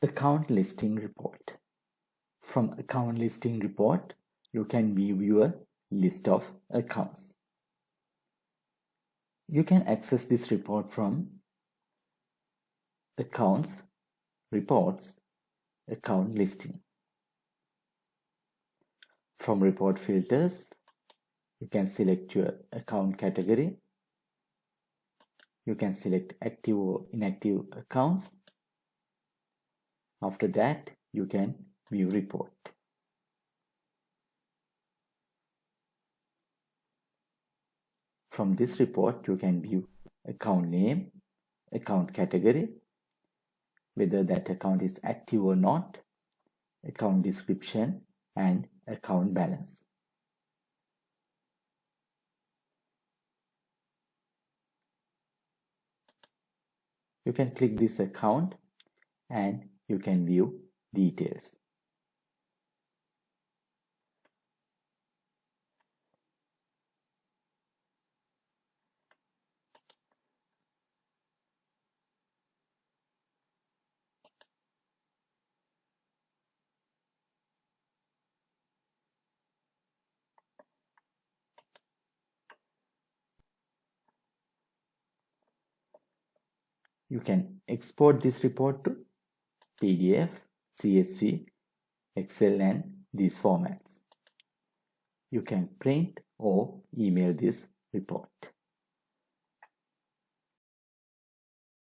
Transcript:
Account listing report. From account listing report, you can view a list of accounts. You can access this report from Accounts, Reports, Account Listing. From report filters, you can select your account category. You can select active or inactive accounts. After that, you can view report. From this report, you can view account name, account category, whether that account is active or not, account description, and account balance. You can click this account and you can view details. You can export this report to PDF, CSV, Excel, and these formats. You can print or email this report.